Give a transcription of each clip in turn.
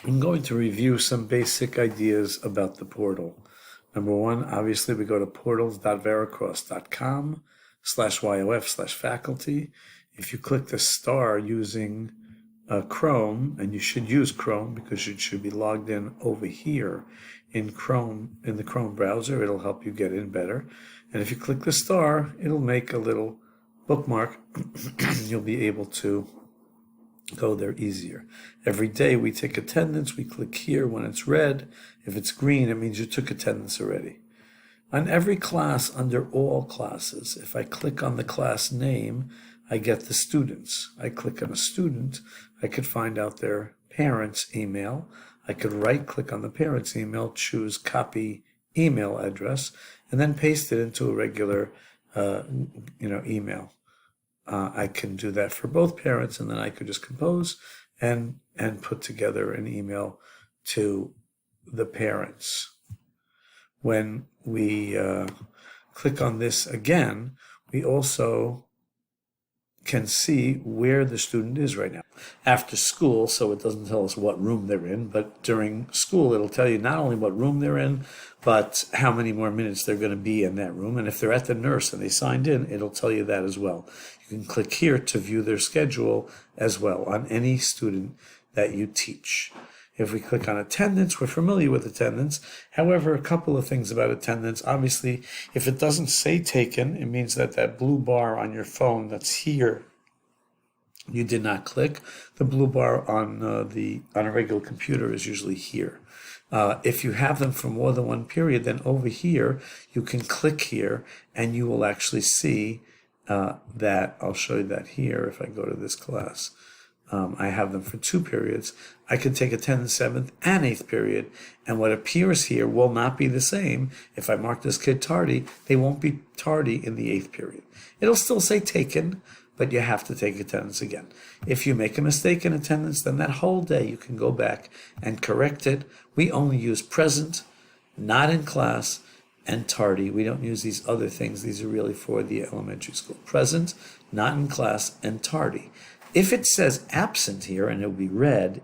I'm going to review some basic ideas about the portal. Number one, obviously we go to portals.veracross.com/YOF/faculty. If you click the star using Chrome, and you should use Chrome because you should be logged in over here in Chrome, in the Chrome browser, it'll help you get in better. And if you click the star, it'll make a little bookmark. You'll be able to go there easier. Every day we take attendance. We click here when it's red. If it's green, it means you took attendance already. On every class, under all classes, if I click on the class name, I get the students. I click on a student, I could find out their parents' email. I could right-click on the parents' email, choose copy email address, and then paste it into a regular email. I can do that for both parents, and then I could just compose and put together an email to the parents. When we click on this again, we also can see where the student is right now. After school, so it doesn't tell us what room they're in, but during school it'll tell you not only what room they're in, but how many more minutes they're going to be in that room. And if they're at the nurse and they signed in, it'll tell you that as well. You can click here to view their schedule as well on any student that you teach. If we click on attendance, we're familiar with attendance. However, a couple of things about attendance. Obviously, if it doesn't say taken, it means that that blue bar on your phone that's here, you did not click. The blue bar on a regular computer is usually here. If you have them for more than one period, then over here, you can click here and you will actually see that. I'll show you that here if I go to this class. I have them for 2 periods. I can take attendance 7th and 8th period, and what appears here will not be the same. If I mark this kid tardy, they won't be tardy in the 8th period. It'll still say taken, but you have to take attendance again. If you make a mistake in attendance, then that whole day you can go back and correct it. We only use present, not in class, and tardy. We don't use these other things. These are really for the elementary school. Present, not in class, and tardy. If it says absent here, and it would be red,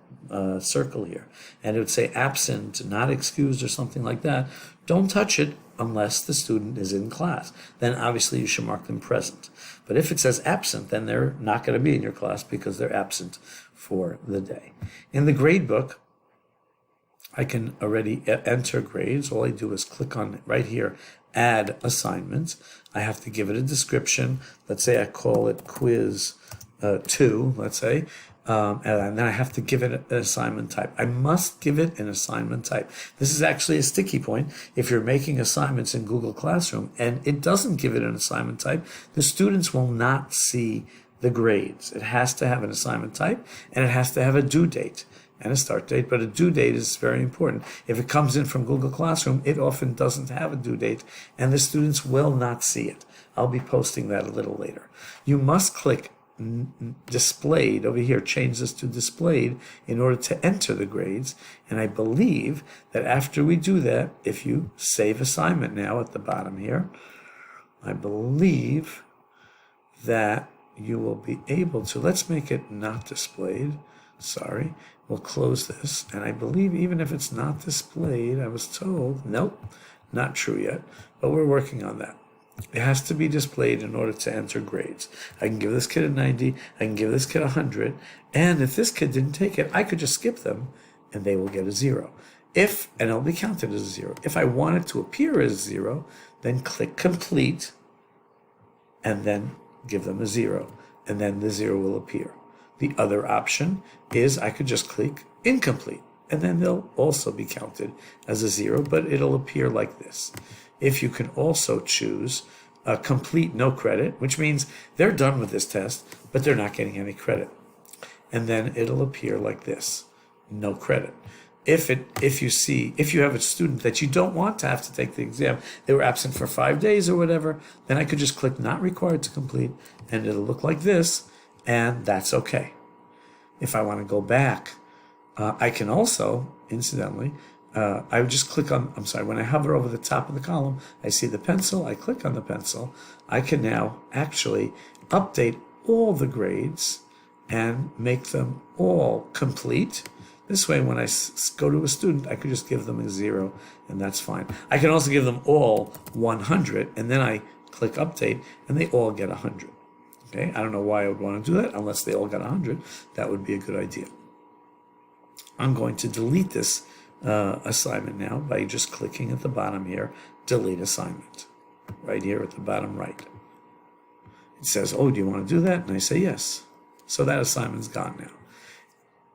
circle here, and it would say absent, not excused, or something like that, don't touch it unless the student is in class. Then obviously you should mark them present. But if it says absent, then they're not going to be in your class because they're absent for the day. In the gradebook, I can already enter grades. All I do is click on right here, add assignments. I have to give it a description. Let's say I call it quiz 2, let's say, and then I have to give it an assignment type. I must give it an assignment type. This is actually a sticky point. If you're making assignments in Google Classroom and it doesn't give it an assignment type, the students will not see the grades. It has to have an assignment type, and it has to have a due date and a start date, but a due date is very important. If it comes in from Google Classroom, it often doesn't have a due date, and the students will not see it. I'll be posting that a little later. You must click displayed over here, change this to displayed in order to enter the grades. And I believe that after we do that, if you save assignment now at the bottom here, I believe that you will be able to, let's make it not displayed. Sorry, we'll close this. And I believe even if it's not displayed, I was told, nope, not true yet, but we're working on that. It has to be displayed in order to enter grades. I can give this kid a 90, I can give this kid 100, and if this kid didn't take it, I could just skip them and they will get a 0. And it'll be counted as a 0. If I want it to appear as 0, then click complete and then give them a 0, and then the 0 will appear. The other option is I could just click incomplete, and then they'll also be counted as a 0, but it'll appear like this. If you can also choose a complete no credit, which means they're done with this test, but they're not getting any credit. And then it'll appear like this, no credit. If you have a student that you don't want to have to take the exam, they were absent for 5 days or whatever, then I could just click not required to complete, and it'll look like this, and that's okay. If I want to go back, I can also, incidentally, I would just click on, when I hover over the top of the column, I see the pencil, I click on the pencil. I can now actually update all the grades and make them all complete This way, when I go to a student, I could just give them a 0, and that's fine. I can also give them all 100, and then I click update, and they all get 100. Okay, I don't know why I would want to do that unless they all got 100. That would be a good idea. I'm going to delete this assignment now by just clicking at the bottom here, delete assignment, right here at the bottom right. It says, oh, do you want to do that? And I say yes. So that assignment's gone now.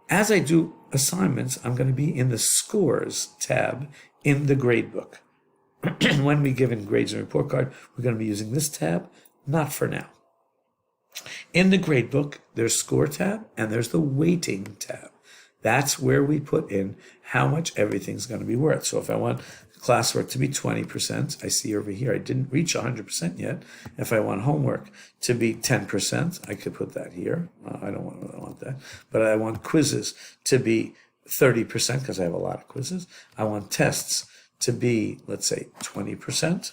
As I do assignments, I'm going to be in the Scores tab in the Gradebook. When we give in grades and report card, we're going to be using this tab, not for now. In the Gradebook, there's Score tab and there's the Weighting tab. That's where we put in how much everything's going to be worth. So if I want classwork to be 20%, I see over here I didn't reach 100% yet. If I want homework to be 10%, I could put that here. I don't want that. But I want quizzes to be 30% because I have a lot of quizzes. I want tests to be, let's say, 20%.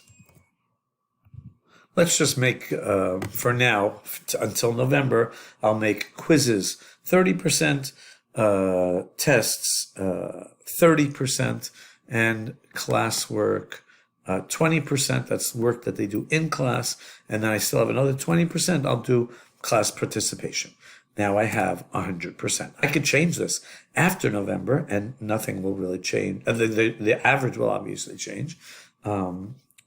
Let's just make, for now, until November, I'll make quizzes 30%, tests 30%, and classwork 20%. That's work that they do in class. And then I still have another 20%. I'll do class participation. Now I have 100%. I could change this after November, and nothing will really change. The average will obviously change.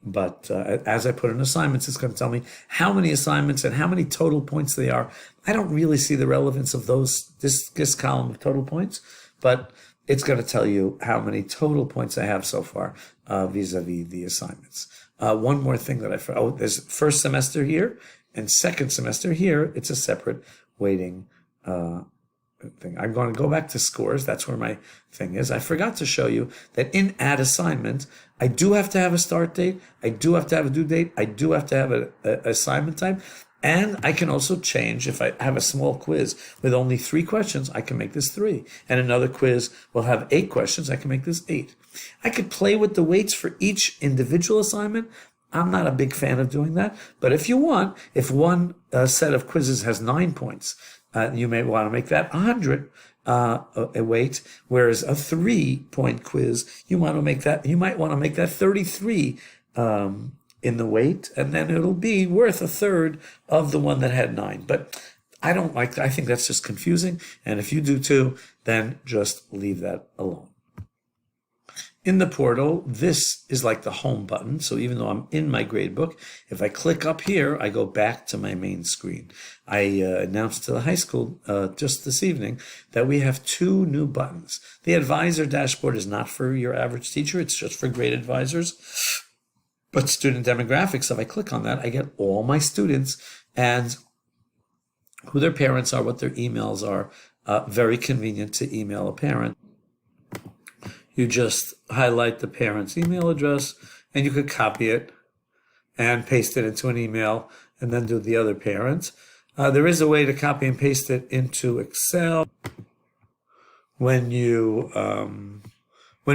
But as I put in assignments, it's going to tell me how many assignments and how many total points they are. I don't really see the relevance of this column of total points, but it's going to tell you how many total points I have so far vis-a-vis the assignments. One more thing that there's first semester here and second semester here. It's a separate weighting thing. I'm going to go back to Scores. That's where my thing is. I forgot to show you that in Add Assignment, I do have to have a start date. I do have to have a due date. I do have to have an assignment time. And I can also change, if I have a small quiz with only 3 questions, I can make this 3. And another quiz will have 8 questions, I can make this 8. I could play with the weights for each individual assignment. I'm not a big fan of doing that. But if you want, if one set of quizzes has 9 points, you may want to make that 100 a weight, whereas a 3-point quiz, you might want to make that 33 in the weight, and then it'll be worth a third of the one that had 9. But I don't like that. I think that's just confusing. And if you do too, then just leave that alone. In the portal, this is like the home button. So even though I'm in my Gradebook, if I click up here, I go back to my main screen. I announced to the high school just this evening that we have 2 new buttons. The advisor dashboard is not for your average teacher. It's just for grade advisors. But student demographics, if I click on that, I get all my students and who their parents are, what their emails are. Very convenient to email a parent. You just highlight the parent's email address, and you could copy it and paste it into an email and then do the other parent. There is a way to copy and paste it into Excel. When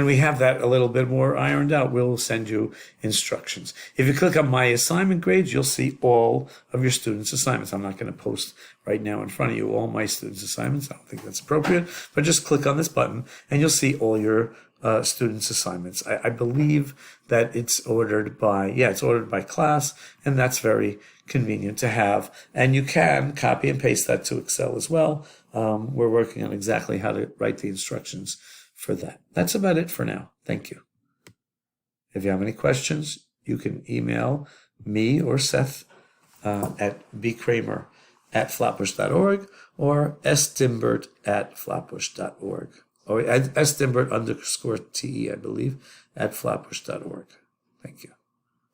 we have that a little bit more ironed out, we'll send you instructions. If you click on My Assignment Grades, you'll see all of your students' assignments. I'm not going to post right now in front of you all my students' assignments. I don't think that's appropriate. But just click on this button, and you'll see all your students' assignments. I believe that it's ordered by class, and that's very convenient to have. And you can copy and paste that to Excel as well. We're working on exactly how to write the instructions for that. That's about it for now. Thank you. If you have any questions, you can email me or Seth at bkramer@flatbush.org or sdimbert@flatbush.org or sdimbert_te, I believe, at flatbush.org. Thank you.